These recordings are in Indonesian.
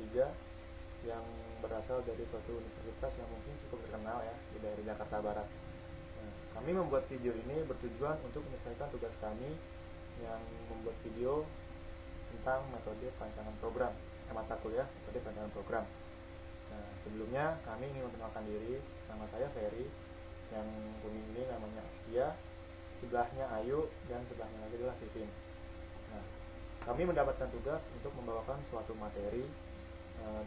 ketiga yang berasal dari suatu universitas yang mungkin cukup terkenal ya di daerah Jakarta Barat. Nah, kami membuat video ini bertujuan untuk menyelesaikan tugas kami yang membuat video tentang metode perancangan program, mata kuliah metode perancangan program. Nah, sebelumnya kami ingin memperkenalkan diri. Nama saya Ferry, yang kuning ini namanya Askia, sebelahnya Ayu, dan sebelahnya lagi adalah Vivin. Nah, kami mendapatkan tugas untuk membawakan suatu materi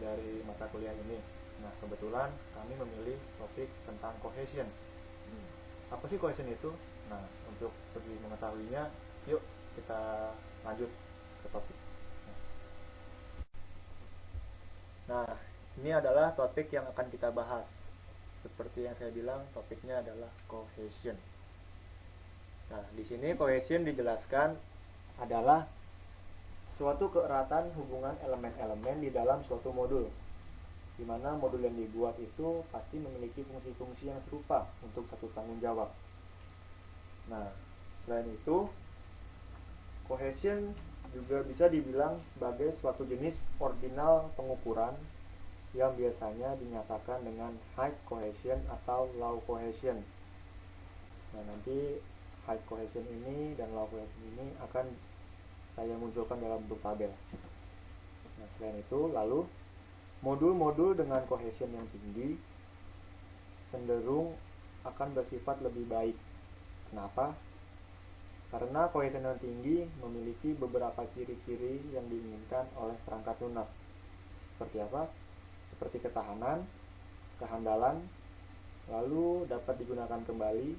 dari mata kuliah ini. Nah, kebetulan kami memilih topik tentang cohesion. Apa sih cohesion itu? Nah, untuk lebih mengetahuinya, yuk kita lanjut ke topik. Nah, ini adalah topik yang akan kita bahas. Seperti yang saya bilang, topiknya adalah cohesion. Nah, di sini cohesion dijelaskan adalah suatu keeratan hubungan elemen-elemen di dalam suatu modul, di mana modul yang dibuat itu pasti memiliki fungsi-fungsi yang serupa untuk satu tanggung jawab. Nah, selain itu, cohesion juga bisa dibilang sebagai suatu jenis ordinal pengukuran yang biasanya dinyatakan dengan high cohesion atau low cohesion. Nah, nanti high cohesion ini dan low cohesion ini akan saya munculkan dalam bentuk tabel. Nah, selain itu, lalu modul-modul dengan cohesion yang tinggi cenderung akan bersifat lebih baik. Kenapa? Karena cohesion yang tinggi memiliki beberapa ciri-ciri yang diinginkan oleh perangkat lunak. Seperti apa? Seperti ketahanan, kehandalan, lalu dapat digunakan kembali,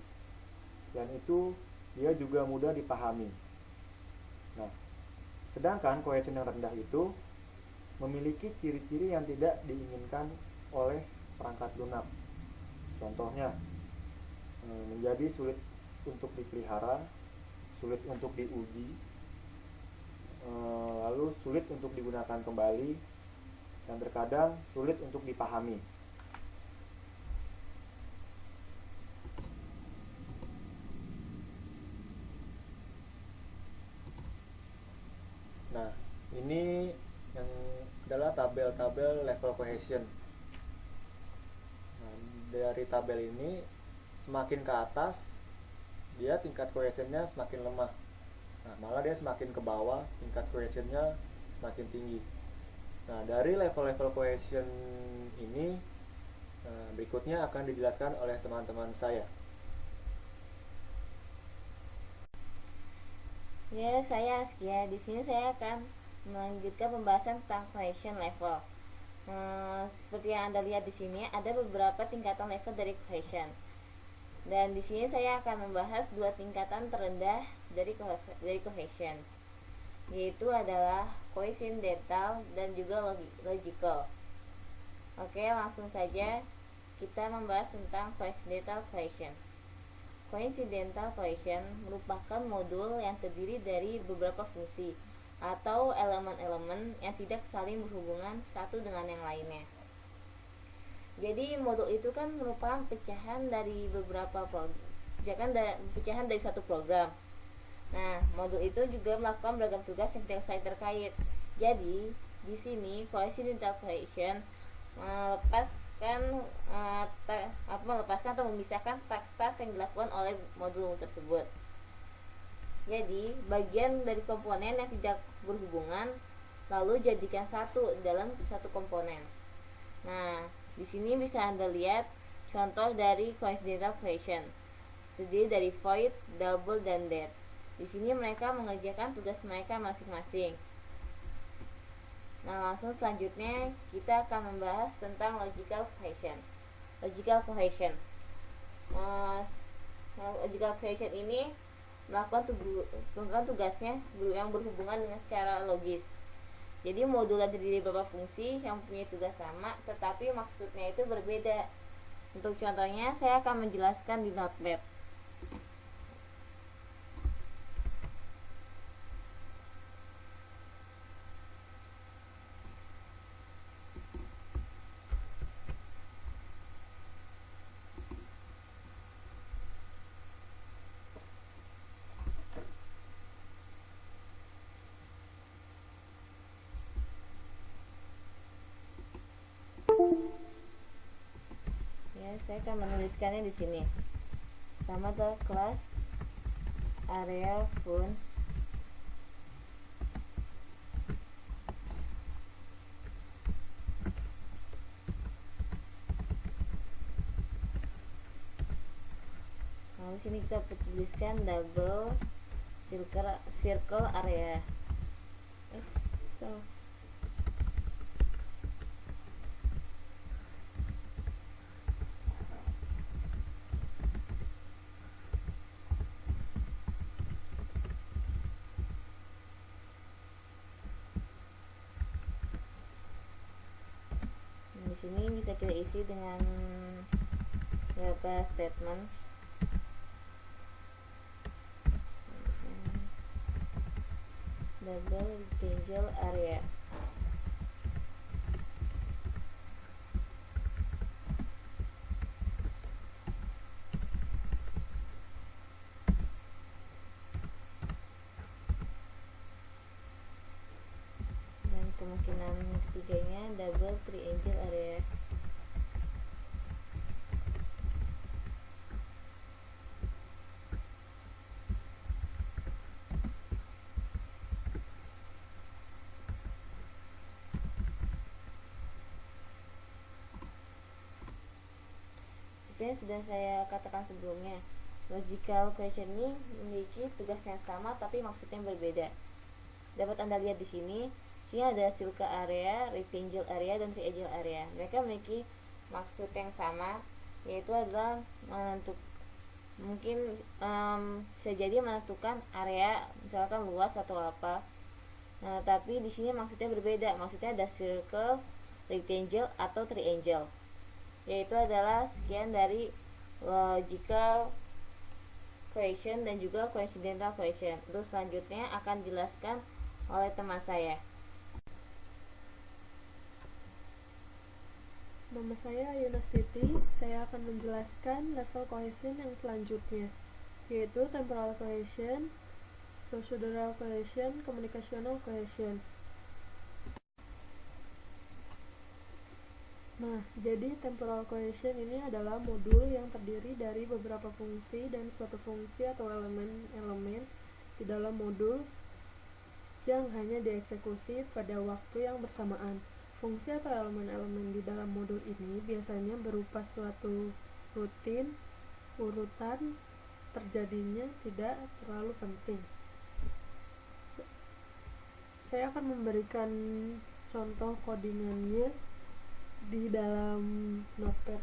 dan itu dia juga mudah dipahami. Nah, sedangkan cohesion yang rendah itu memiliki ciri-ciri yang tidak diinginkan oleh perangkat lunak. Contohnya, menjadi sulit untuk dipelihara, sulit untuk diuji, lalu sulit untuk digunakan kembali, dan terkadang sulit untuk dipahami. Nah, ini yang adalah tabel-tabel level cohesion. Nah, dari tabel ini semakin ke atas dia tingkat cohesionnya semakin lemah. Nah, malah dia semakin ke bawah tingkat cohesionnya semakin tinggi. Nah, dari level-level cohesion ini berikutnya akan dijelaskan oleh teman-teman saya. Ya, saya Askia. Di sini saya akan melanjutkan pembahasan tentang cohesion level. Seperti yang Anda lihat di sini, ada beberapa tingkatan level dari cohesion. Dan di sini saya akan membahas dua tingkatan terendah dari cohesion, yaitu adalah coincidental dan juga logical. Oke, langsung saja kita membahas tentang coincidental cohesion. Coincidental cohesion merupakan modul yang terdiri dari beberapa fungsi atau elemen-elemen yang tidak saling berhubungan satu dengan yang lainnya. Jadi modul itu kan merupakan pecahan dari pecahan dari satu program. Nah, modul itu juga melakukan beragam tugas yang tidak saling terkait. Jadi, di sini coincidental cohesion melepaskan atau memisahkan tas-tas yang dilakukan oleh modul tersebut. Jadi, bagian dari komponen yang tidak berhubungan lalu jadikan satu dalam satu komponen. Nah, di sini bisa Anda lihat contoh dari coincidental cohesion. Terdiri dari void, double, dan dead. Di sini mereka mengerjakan tugas mereka masing-masing. Nah, langsung selanjutnya kita akan membahas tentang logical cohesion. Logical cohesion. Logical cohesion ini melakukan tugasnya yang berhubungan dengan secara logis. Jadi modul yang terdiri dari beberapa fungsi yang mempunyai tugas sama, tetapi maksudnya itu berbeda. Untuk contohnya, saya akan menjelaskan di Notepad. saya akan menuliskannya di sini. Pertama adalah class area funds lalu sini kita tuliskan double circle area. So di sini bisa kita isi dengan beberapa statement. Double rectangle area. Dan kemungkinan ketiganya double triangle area. Seperti yang sudah saya katakan sebelumnya, logical question ini memiliki tugas yang sama tapi maksudnya berbeda. Dapat Anda lihat di sini ada circle area, rectangle area, dan triangle area. Mereka memiliki maksud yang sama, yaitu adalah bisa jadi menentukan area, misalkan luas atau apa. Nah, tapi di sini maksudnya berbeda. Maksudnya ada circle, rectangle, atau triangle. Yaitu adalah sekian dari logical question dan juga coincidental question. Terus selanjutnya akan dijelaskan oleh teman saya. Nama saya Yunastiti. Saya akan menjelaskan level cohesion yang selanjutnya, yaitu temporal cohesion, procedural cohesion, communicational cohesion. Nah, jadi temporal cohesion ini adalah modul yang terdiri dari beberapa fungsi dan suatu fungsi atau elemen-elemen di dalam modul yang hanya dieksekusi pada waktu yang bersamaan. Fungsi atau elemen-elemen di dalam modul ini biasanya berupa suatu urutan terjadinya tidak terlalu penting. Saya akan memberikan contoh codingannya di dalam notepad.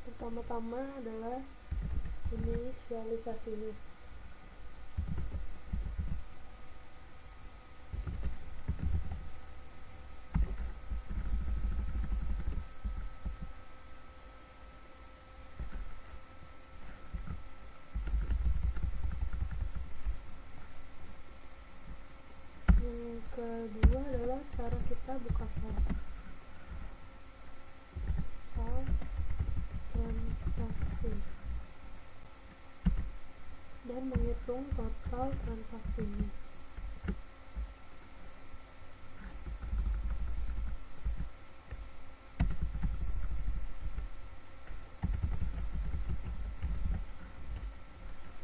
Pertama-tama adalah inisialisasinya. Kedua adalah cara kita buka file transaksi dan menghitung total transaksinya.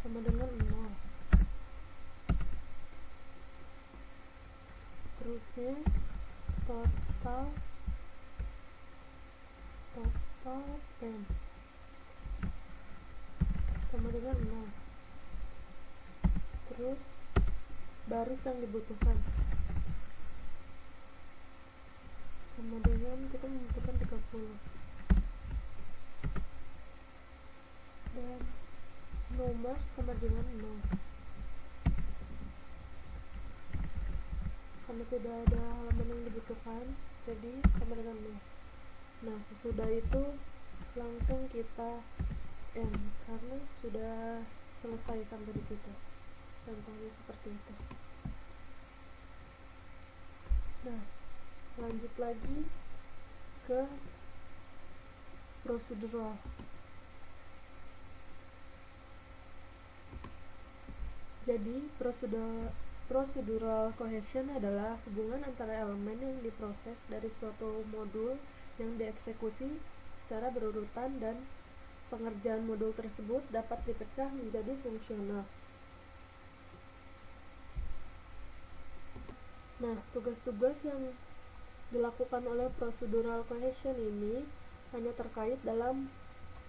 Sama dengan 0. Terusnya total pen sama dengan 0. Terus baris yang dibutuhkan sama dengan kita membutuhkan 30, dan nomor sama dengan 0 karena tidak ada halaman yang dibutuhkan, jadi sama dengan 0. Nah, sesudah itu langsung kita end karena sudah selesai sampai di situ. Contohnya seperti itu. Nah, lanjut lagi ke procedural. Jadi, procedural cohesion adalah hubungan antara elemen yang diproses dari suatu modul yang dieksekusi secara berurutan dan pengerjaan modul tersebut dapat dipecah menjadi fungsional. Nah, tugas-tugas yang dilakukan oleh procedural cohesion ini hanya terkait dalam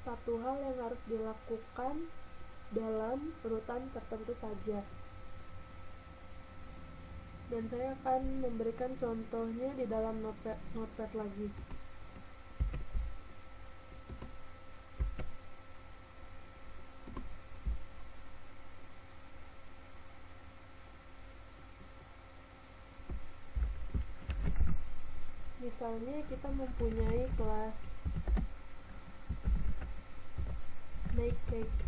satu hal yang harus dilakukan dalam urutan tertentu saja. Dan saya akan memberikan contohnya di dalam notepad lagi. Misalnya kita mempunyai kelas make cake,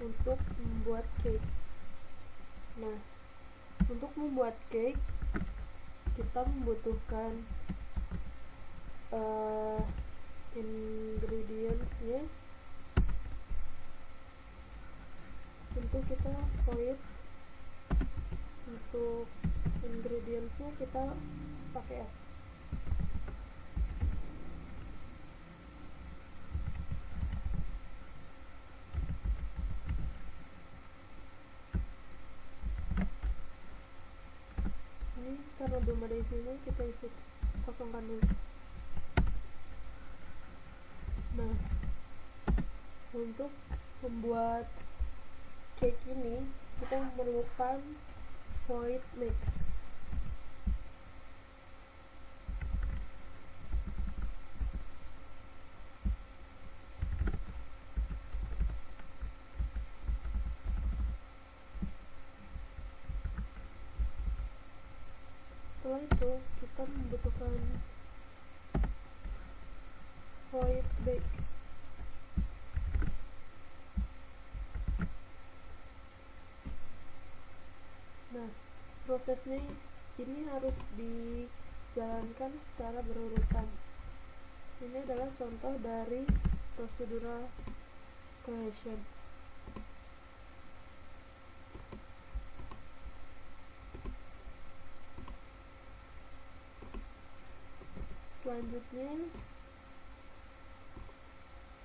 untuk membuat cake. Nah, untuk membuat cake kita membutuhkan ingredientsnya. Tentu kita void untuk ingredientsnya kita pakai F. Karena belum ada isinya, kita isi kosongkan dulu. Nah, untuk membuat cake ini kita memerlukan void mix. Setelah itu kita membutuhkan void bake. Nah, prosesnya ini harus dijalankan secara berurutan. Ini adalah contoh dari procedural cohesion. Selanjutnya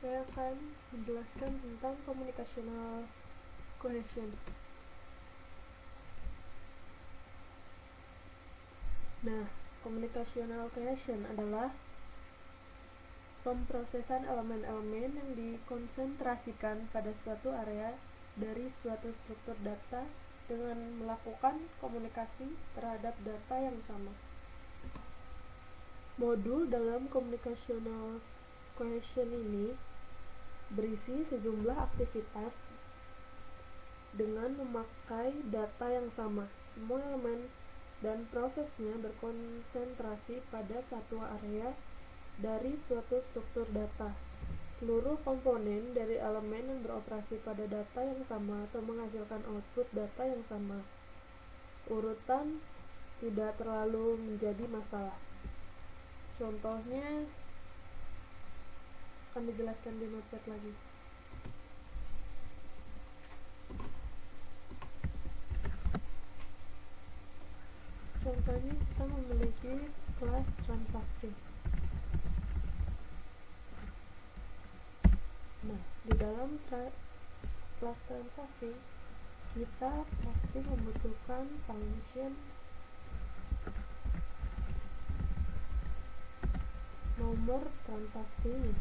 saya akan menjelaskan tentang communicational cohesion. Nah, communicational cohesion adalah pemrosesan elemen-elemen yang dikonsentrasikan pada suatu area dari suatu struktur data dengan melakukan komunikasi terhadap data yang sama. Modul dalam communicational cohesion ini berisi sejumlah aktivitas dengan memakai data yang sama. Semua elemen dan prosesnya berkonsentrasi pada satu area dari suatu struktur data. Seluruh komponen dari elemen yang beroperasi pada data yang sama atau menghasilkan output data yang sama. Urutan tidak terlalu menjadi masalah. Contohnya akan dijelaskan di notepad lagi. Contohnya kita memiliki kelas transaksi. Nah, di dalam kelas transaksi kita pasti membutuhkan function nomor transaksi.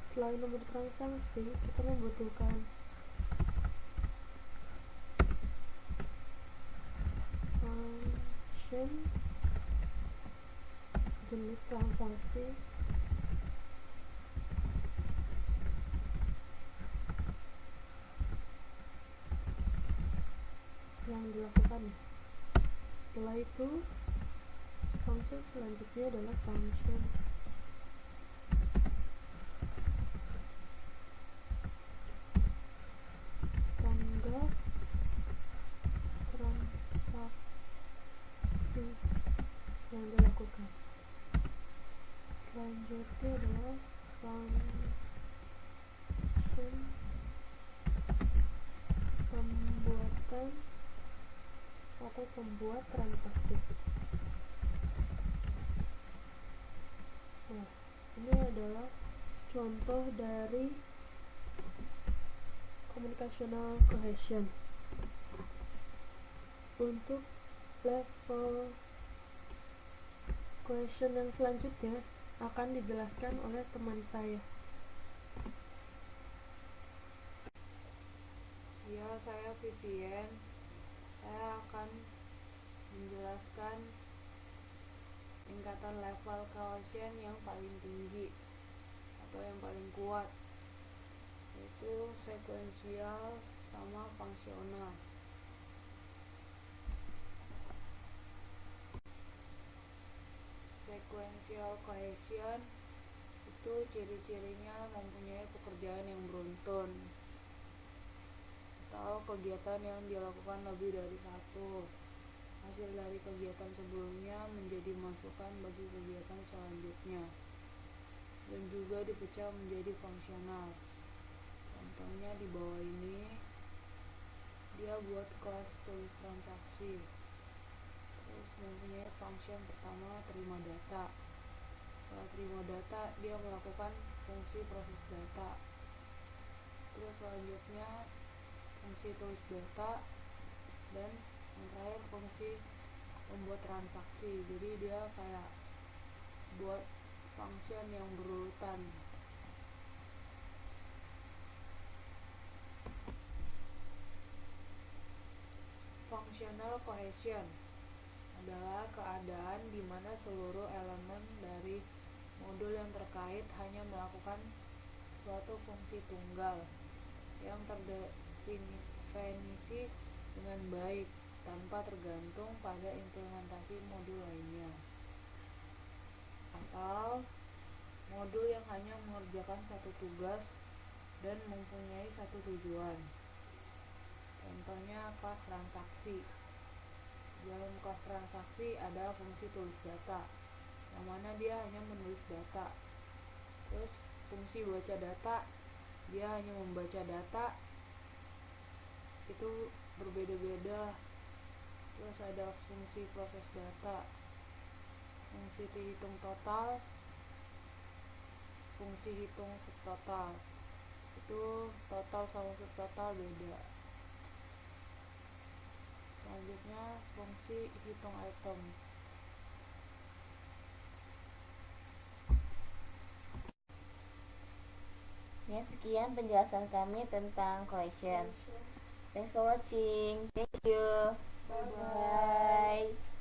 Selain nomor transaksi, kita membutuhkan function jenis transaksi yang dilakukan. Setelah itu, function selanjutnya adalah function ini adalah function pembuatan atau pembuat transaksi. Nah, ini adalah contoh dari communicational cohesion. Untuk level cohesion yang selanjutnya akan dijelaskan oleh teman saya. Ya, saya Vivian. Saya akan menjelaskan tingkatan level cohesion yang paling tinggi atau yang paling kuat, yaitu sekuensial sama fungsional. Sequential cohesion itu ciri-cirinya mempunyai pekerjaan yang beruntun atau kegiatan yang dilakukan lebih dari satu. Hasil dari kegiatan sebelumnya menjadi masukan bagi kegiatan selanjutnya dan juga dipecah menjadi fungsional. Contohnya di bawah ini, dia buat kelas tulis transaksi. Terus mempunyai function pertama terima data. Setelah terima data, dia melakukan fungsi proses data. Terus selanjutnya fungsi tulis data, dan yang terakhir fungsi membuat transaksi. Jadi dia kayak buat function yang berurutan. Functional cohesion adalah keadaan di mana seluruh elemen dari modul yang terkait hanya melakukan suatu fungsi tunggal yang terdefinisi dengan baik tanpa tergantung pada implementasi modul lainnya, atau modul yang hanya mengerjakan satu tugas dan mempunyai satu tujuan. Contohnya kelas transaksi. Dalam kelas transaksi ada fungsi tulis data, yang mana dia hanya menulis data. Terus fungsi baca data, dia hanya membaca data. Itu berbeda-beda. Terus ada fungsi proses data, fungsi hitung total, fungsi hitung subtotal. Itu total sama subtotal beda. Selanjutnya fungsi hitung item. Ya, sekian penjelasan kami tentang cohesion. Thanks for watching. Thank you. Bye-bye. Bye.